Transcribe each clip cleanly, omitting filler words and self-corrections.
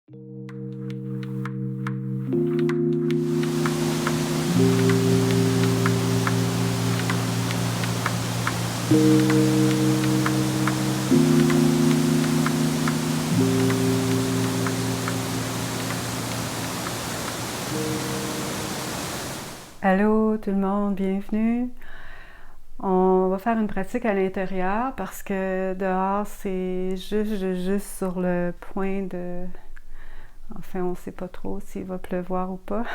Allô tout le monde, bienvenue. On va faire une pratique à l'intérieur parce que dehors c'est juste sur le point de... Enfin, on ne sait pas trop s'il va pleuvoir ou pas.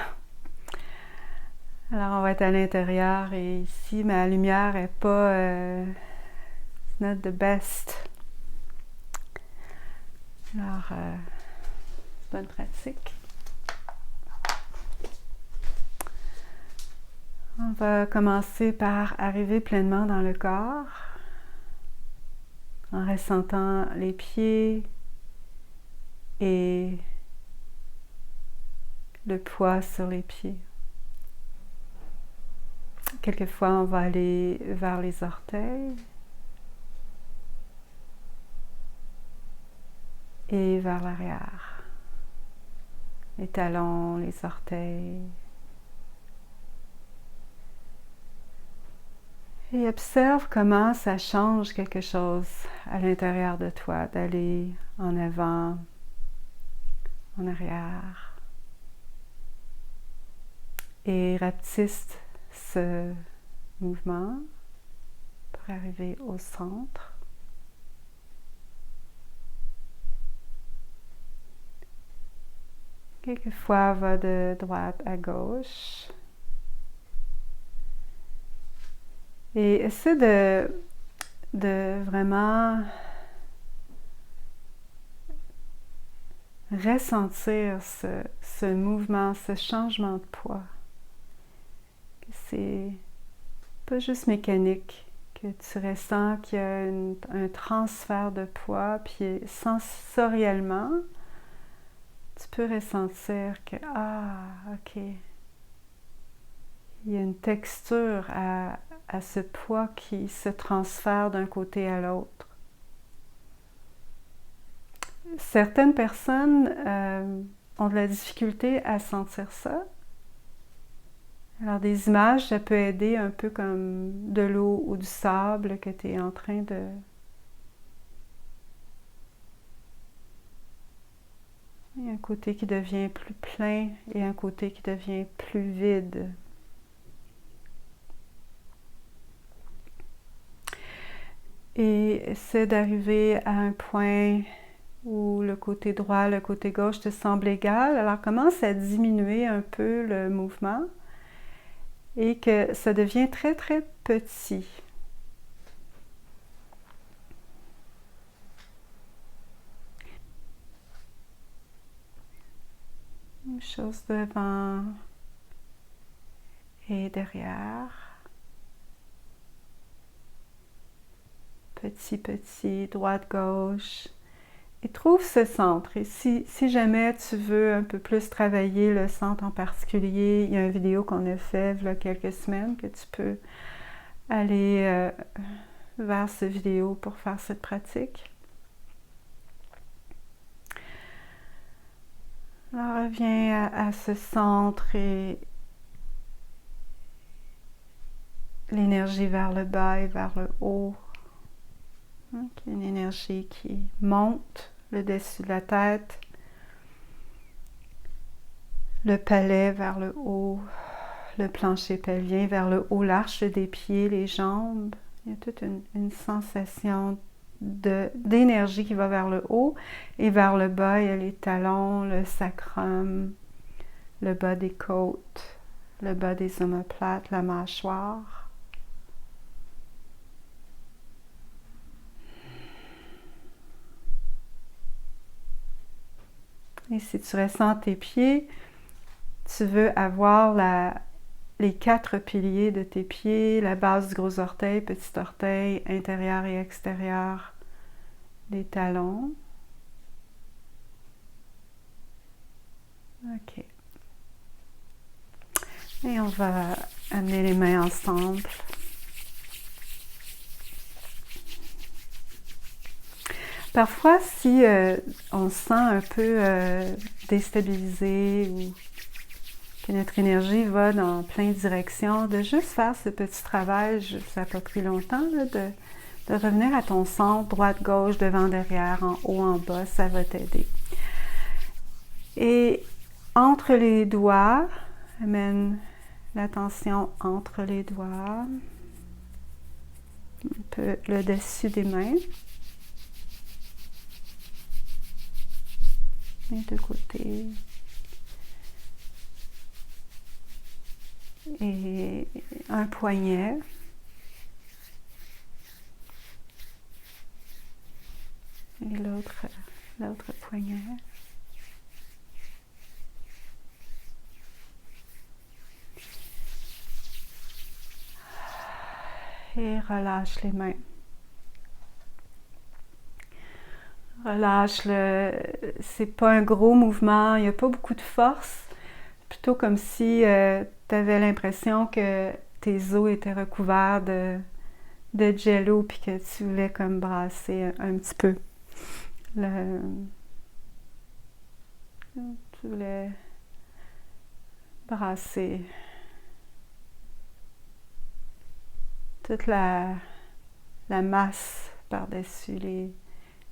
Alors on va être à l'intérieur et ici ma lumière est pas... it's not the best. Alors, bonne pratique. On va commencer par arriver pleinement dans le corps en ressentant les pieds et le poids sur les pieds. Quelquefois, on va aller vers les orteils et vers l'arrière. Les talons, les orteils. Et observe comment ça change quelque chose à l'intérieur de toi, d'aller en avant, en arrière. Et rapetisse ce mouvement pour arriver au centre. Quelquefois, va de droite à gauche. Et essaie de vraiment ressentir ce mouvement, ce changement de poids. C'est pas juste mécanique, que tu ressens qu'il y a un transfert de poids, puis sensoriellement, tu peux ressentir que, ok, il y a une texture à ce poids qui se transfère d'un côté à l'autre. Certaines personnes ont de la difficulté à sentir ça. Alors des images, ça peut aider un peu comme de l'eau ou du sable que tu es en train de... Il y a un côté qui devient plus plein et un côté qui devient plus vide. Et essaie d'arriver à un point où le côté droit, le côté gauche te semble égal. Alors commence à diminuer un peu le mouvement et que ça devient très très petit. Une chose devant et derrière. Petit, droite-gauche. Et trouve ce centre. Et si jamais tu veux un peu plus travailler le centre en particulier, il y a une vidéo qu'on a fait il y a quelques semaines que tu peux aller vers cette vidéo pour faire cette pratique. Alors reviens à ce centre et l'énergie vers le bas et vers le haut. Une énergie qui monte le dessus de la tête, le palais vers le haut, le plancher pelvien vers le haut, l'arche des pieds, les jambes. Il y a toute une sensation d'énergie qui va vers le haut et vers le bas. Il y a les talons, le sacrum, le bas des côtes, le bas des omoplates, la mâchoire. Et si tu ressens tes pieds, tu veux avoir les 4 piliers de tes pieds, la base du gros orteil, petit orteil, intérieur et extérieur des talons. Ok. Et on va amener les mains ensemble. Parfois, si on se sent un peu déstabilisé ou que notre énergie va dans plein de directions, de juste faire ce petit travail, ça n'a pas pris longtemps, là, de revenir à ton centre, droite, gauche, devant, derrière, en haut, en bas, ça va t'aider. Et entre les doigts, amène l'attention entre les doigts, un peu le dessus des mains, les deux côtés. Et un poignet. Et l'autre poignet. Et relâche les mains. C'est pas un gros mouvement, il n'y a pas beaucoup de force. Plutôt comme si tu avais l'impression que tes os étaient recouverts de jello puis que tu voulais comme brasser un petit peu. Tu voulais brasser toute la masse par-dessus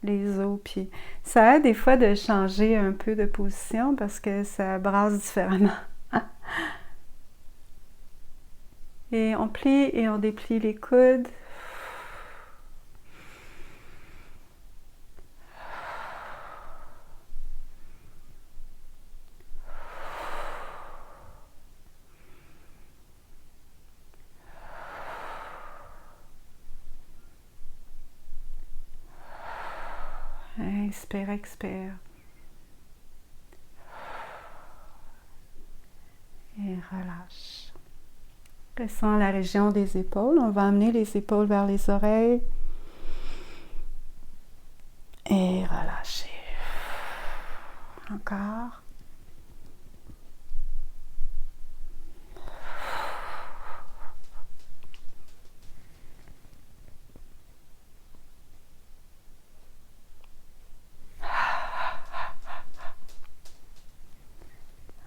les os. Puis ça aide des fois de changer un peu de position parce que ça brasse différemment. Et on plie et on déplie les coudes. Inspire, expire. Et relâche. Ressens la région des épaules. On va amener les épaules vers les oreilles. Et relâcher. Encore.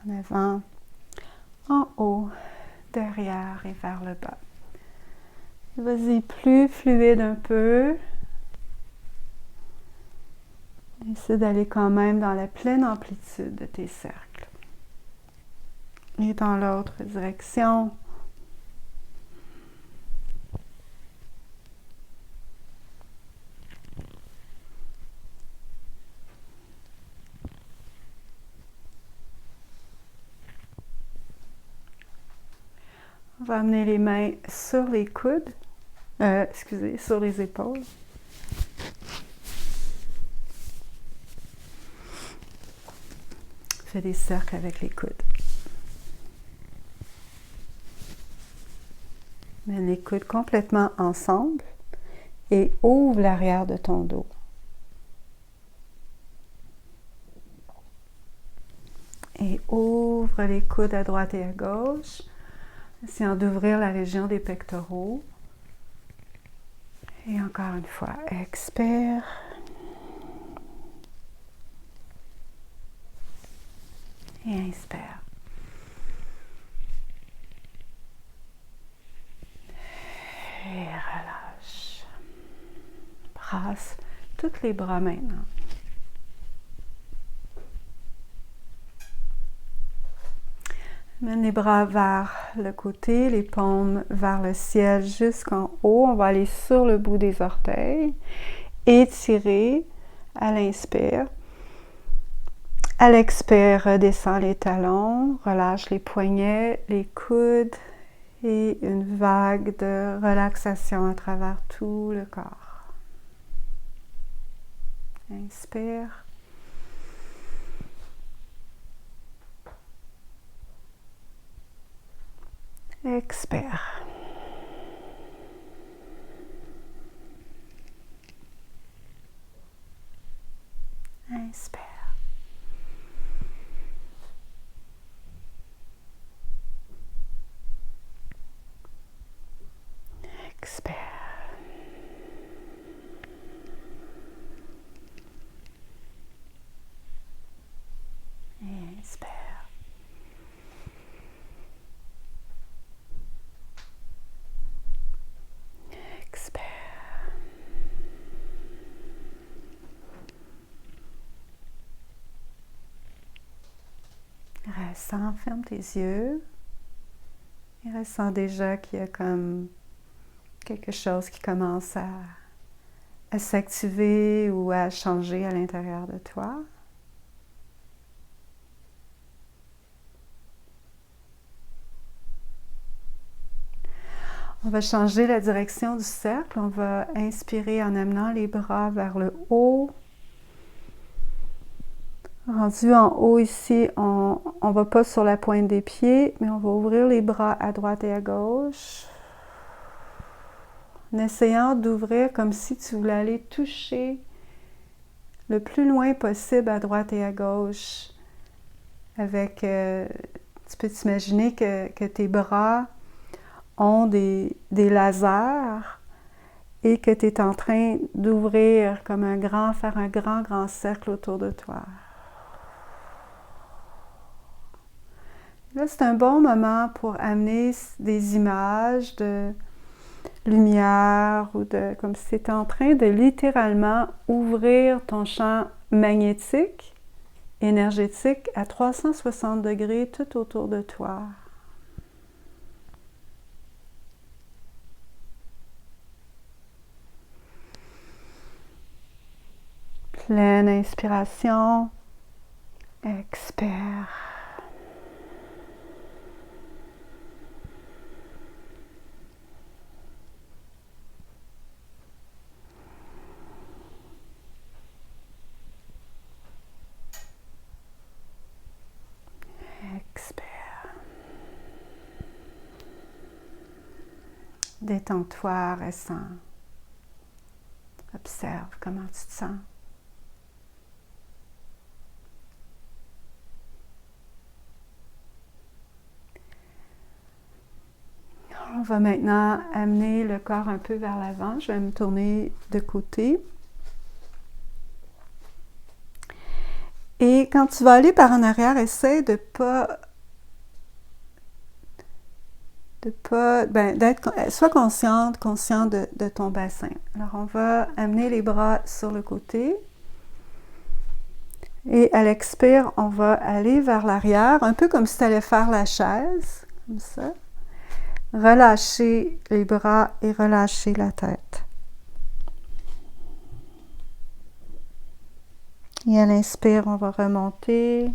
En avant, en haut, derrière et vers le bas. Vas-y, plus fluide un peu. Essaie d'aller quand même dans la pleine amplitude de tes cercles. Et dans l'autre direction. On va amener les mains sur les coudes, sur les épaules. Fais des cercles avec les coudes. Mets les coudes complètement ensemble et ouvre l'arrière de ton dos. Et ouvre les coudes à droite et à gauche. Essayons d'ouvrir la région des pectoraux. Et encore une fois, expire. Et inspire. Et relâche. Brasse tous les bras maintenant. Mène les bras vers le côté, les paumes vers le ciel jusqu'en haut. On va aller sur le bout des orteils. Étirer à l'inspire. À l'expire, redescends les talons, relâche les poignets, les coudes et une vague de relaxation à travers tout le corps. Inspire. Expire. Inspire. Expire. Inspire. Expire. Ressens, ferme tes yeux. Et ressens déjà qu'il y a comme quelque chose qui commence à s'activer ou à changer à l'intérieur de toi. On va changer la direction du cercle. On va inspirer en amenant les bras vers le haut. Rendu en haut ici, on ne va pas sur la pointe des pieds, mais on va ouvrir les bras à droite et à gauche. En essayant d'ouvrir comme si tu voulais aller toucher le plus loin possible à droite et à gauche. Avec, tu peux t'imaginer que tes bras ont des lasers et que tu es en train d'ouvrir comme faire un grand cercle autour de toi. Là, c'est un bon moment pour amener des images de lumière ou comme si tu étais en train de littéralement ouvrir ton champ magnétique, énergétique à 360 degrés tout autour de toi. Pleine inspiration, expire. Expire. Détends-toi, ressens. Observe comment tu te sens. On va maintenant amener le corps un peu vers l'avant. Je vais me tourner de côté. Et quand tu vas aller par en arrière, essaie d'être sois conscient de ton bassin. Alors, on va amener les bras sur le côté. Et à l'expire, on va aller vers l'arrière, un peu comme si tu allais faire la chaise, comme ça. Relâcher les bras et relâcher la tête. Et à l'inspire, on va remonter.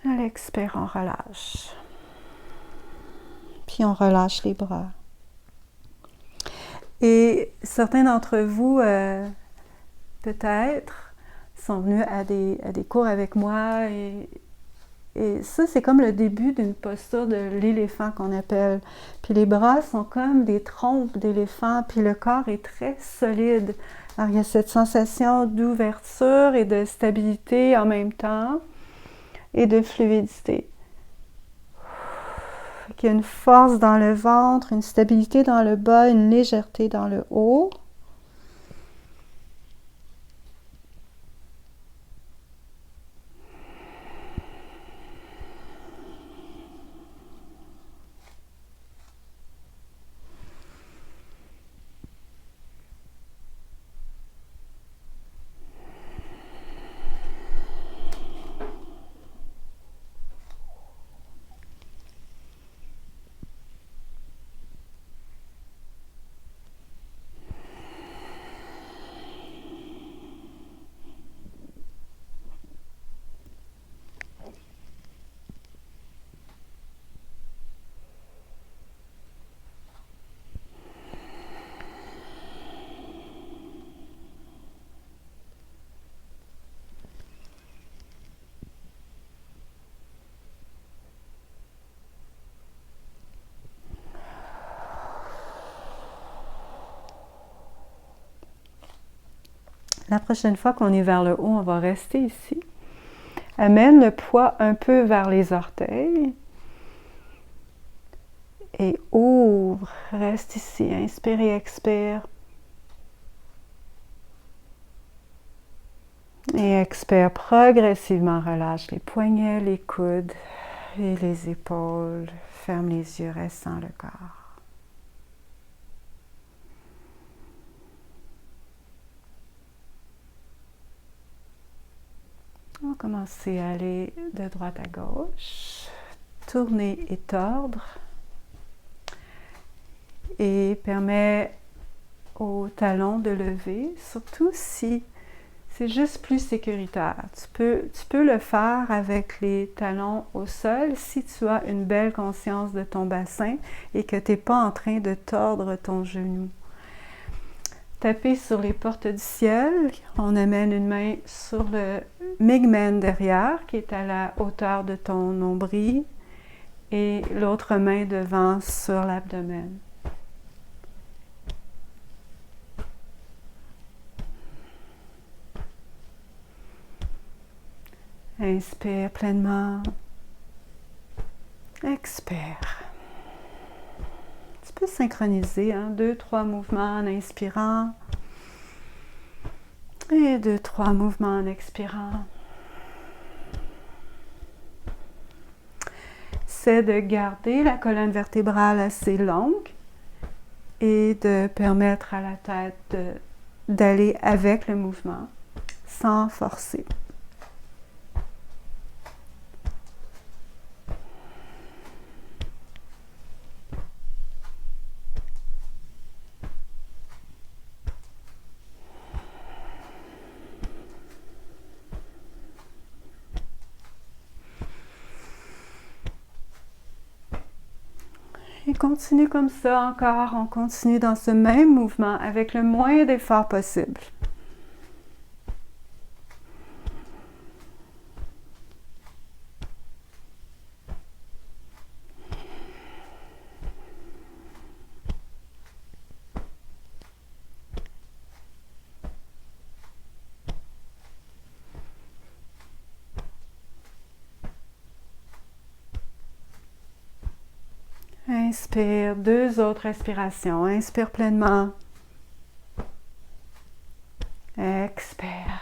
À l'expire, on relâche. Puis on relâche les bras. Et certains d'entre vous, peut-être, sont venus à des cours avec moi et ça, c'est comme le début d'une posture de l'éléphant qu'on appelle. Puis les bras sont comme des trompes d'éléphant, puis le corps est très solide. Alors il y a cette sensation d'ouverture et de stabilité en même temps et de fluidité. Il y a une force dans le ventre, une stabilité dans le bas, une légèreté dans le haut. La prochaine fois qu'on est vers le haut, on va rester ici. Amène le poids un peu vers les orteils. Et ouvre, reste ici. Inspire et expire. Et expire progressivement, relâche les poignets, les coudes et les épaules. Ferme les yeux, ressens le corps. On va commencer à aller de droite à gauche, tourner et tordre. Et permet au talon de lever, surtout si c'est juste plus sécuritaire. Tu peux le faire avec les talons au sol si tu as une belle conscience de ton bassin et que tu n'es pas en train de tordre ton genou. Taper sur les portes du ciel, on amène une main sur le migmen derrière qui est à la hauteur de ton nombril et l'autre main devant sur l'abdomen. Inspire pleinement. Expire. Tu peux synchroniser 2-3 mouvements en inspirant et 2-3 mouvements en expirant. C'est de garder la colonne vertébrale assez longue et de permettre à la tête d'aller avec le mouvement sans forcer. Et continue comme ça encore, on continue dans ce même mouvement avec le moins d'effort possible. Inspire, 2 autres respirations. Inspire pleinement. Expire.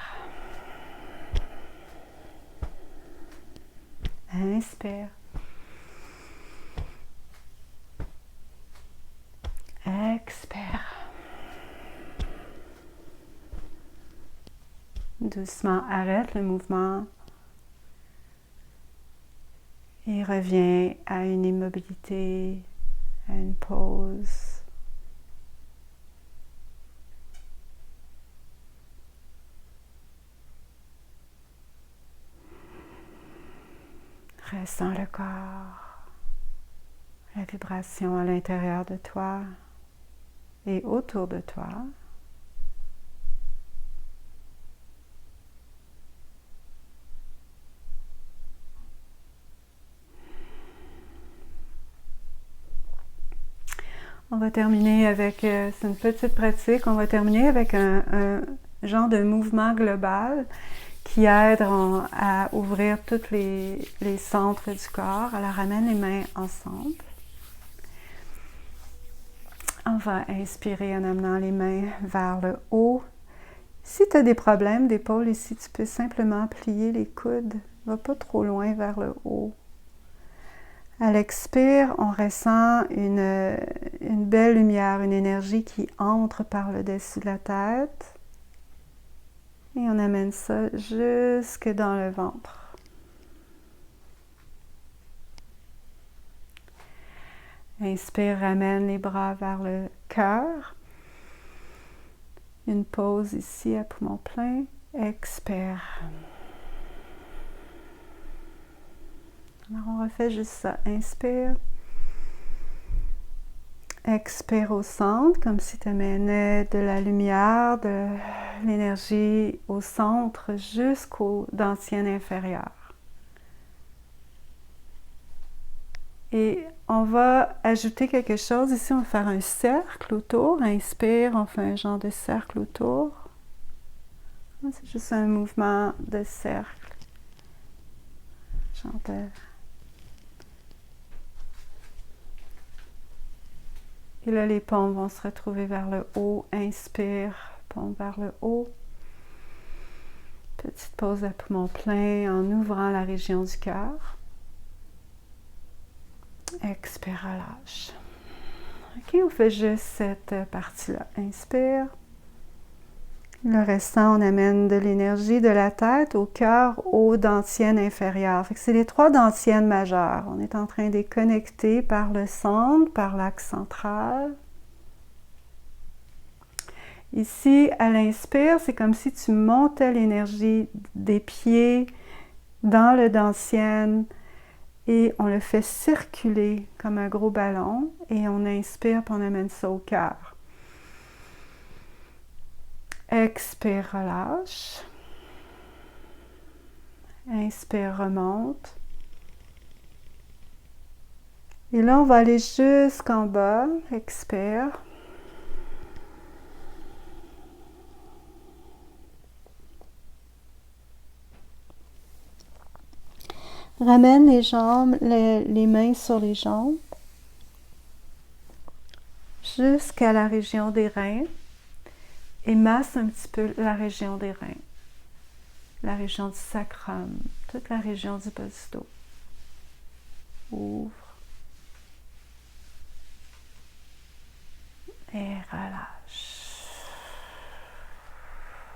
Inspire. Expire. Doucement, arrête le mouvement et reviens à une immobilité, à une pause. Ressens le corps, la vibration à l'intérieur de toi et autour de toi. On va terminer avec, c'est une petite pratique, on va terminer avec un genre de mouvement global qui aide à ouvrir tous les centres du corps. Alors ramène les mains ensemble. On va inspirer en amenant les mains vers le haut. Si tu as des problèmes d'épaule ici, tu peux simplement plier les coudes. Va pas trop loin vers le haut. À l'expire, on ressent une belle lumière, une énergie qui entre par le dessus de la tête. Et on amène ça jusque dans le ventre. Inspire, ramène les bras vers le cœur. Une pause ici à poumon plein. Expire. Alors on refait juste ça. Inspire. Expire au centre, comme si tu amenais de la lumière, de l'énergie au centre jusqu'au dentier inférieur. Et on va ajouter quelque chose. Ici, on va faire un cercle autour. Inspire, on fait un genre de cercle autour. C'est juste un mouvement de cercle. Genre de... Et là, les paumes vont se retrouver vers le haut. Inspire, paume vers le haut. Petite pause à poumon plein en ouvrant la région du cœur. Expire, relâche. Ok, on fait juste cette partie-là. Inspire. Le restant, on amène de l'énergie de la tête au cœur, aux dentiennes inférieures. C'est les 3 dentiennes majeures. On est en train de les connecter par le centre, par l'axe central. Ici, à l'inspire, c'est comme si tu montais l'énergie des pieds dans le dentienne et on le fait circuler comme un gros ballon et on inspire puis on amène ça au cœur. Expire, relâche. Inspire, remonte. Et là, on va aller jusqu'en bas. Expire. Ramène les jambes, les mains sur les jambes jusqu'à la région des reins et masse un petit peu la région des reins, la région du sacrum, toute la région du bas du dos. Ouvre et relâche.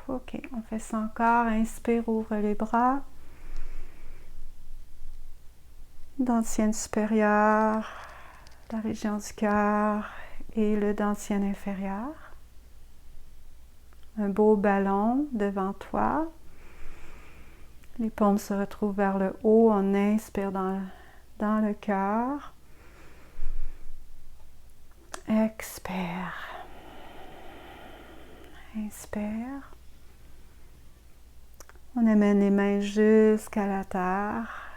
Ok, on fait ça encore. Inspire, ouvre les bras. Dentienne supérieure, la région du cœur et le dentienne inférieur. Un beau ballon devant toi. Les paumes se retrouvent vers le haut. On inspire dans le cœur. Expire. Inspire. On amène les mains jusqu'à la terre.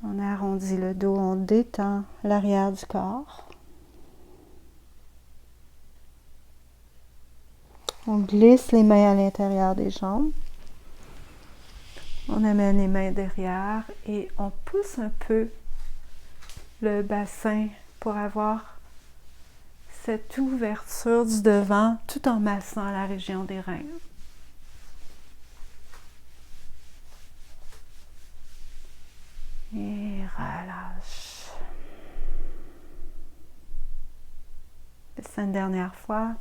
On arrondit le dos, on détend l'arrière du corps. On glisse les mains à l'intérieur des jambes. On amène les mains derrière et on pousse un peu le bassin pour avoir cette ouverture du devant tout en massant la région des reins. Et relâche. Fais ça une dernière fois.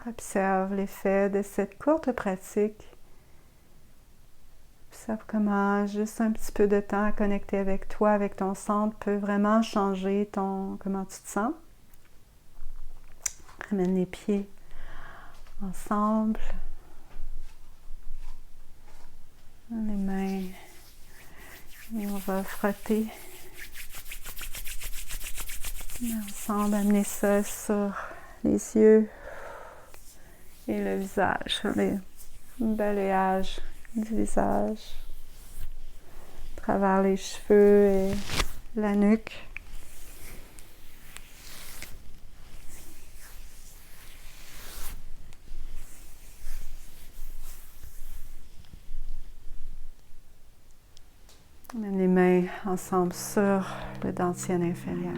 Observe l'effet de cette courte pratique. Observe comment juste un petit peu de temps à connecter avec toi, avec ton centre, peut vraiment changer comment tu te sens. Ramène les pieds ensemble. Les mains. Et on va frotter. Et ensemble, amener ça sur les yeux. Et le visage, le balayage du visage, à travers les cheveux et la nuque. On met les mains ensemble sur le dentier inférieur.